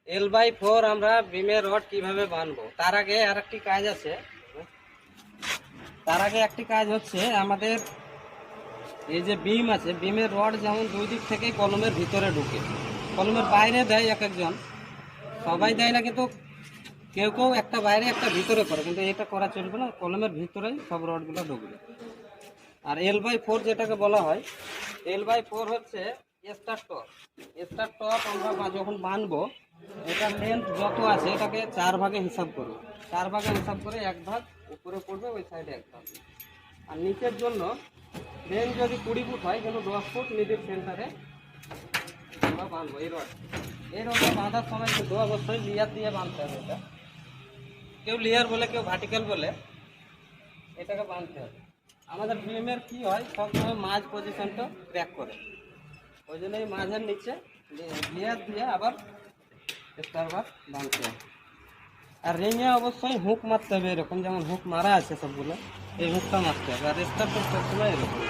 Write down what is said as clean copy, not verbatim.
L/4 আমরা বিমের rod কিভাবে বানবো তার আগে আরেকটি কাজ আছে। তার আগে একটি কাজ হচ্ছে আমাদের এই যে বিম আছে, বিমের রড যেমন দুই দিক থেকে কলমের ভিতরে ঢুকে, কলমের বাইরে দেয় এক একজন, সবাই দেয় না, কিন্তু কেউ কেউ একটা বাইরে একটা ভিতরে করে, কিন্তু এটা করা চলবে না, কলমের ভিতরেই সব রডগুলো ঢুকবে। আর L/4 যেটাকে বলা হয়, L/4 হচ্ছে স্টার টপ। স্টার টপ আমরা যখন বানবো, এটা লেন্থ যত আছে এটাকে 4 ভাগে হিসাব করবো। 4 ভাগে হিসাব করে এক ভাগ উপরে পড়বে, ওই সাইডে এক ভাগ। আর নিচের জন্য লেন্থ যদি 20 ফুট হয়, কিন্তু 10 ফুট মিডিল সেন্টারে আমরা বাঁধবো এই রড। এই রডটা বাঁধার সময় কিন্তু অবশ্যই লেয়ার দিয়ে বাঁধতে হবে। এটা কেউ লেয়ার বলে, কেউ ভার্টিক্যাল বলে, এটাকে বাঁধতে হবে। আমাদের বিমের কি হয়, সবসময় মাঝ পজিশনটা ক্র্যাক করে, ওই জন্য এই মাঝের নিচে লেয়ার দিয়ে আবার স্টারবার বাঁধতে হবে। আর রিংয়ে অবশ্যই হুক মারতে হবে, এরকম যেমন হুক মারা আছে সবগুলো, এই হুকটা মারতে হবে। আর স্টার তো সবসময় এরকম।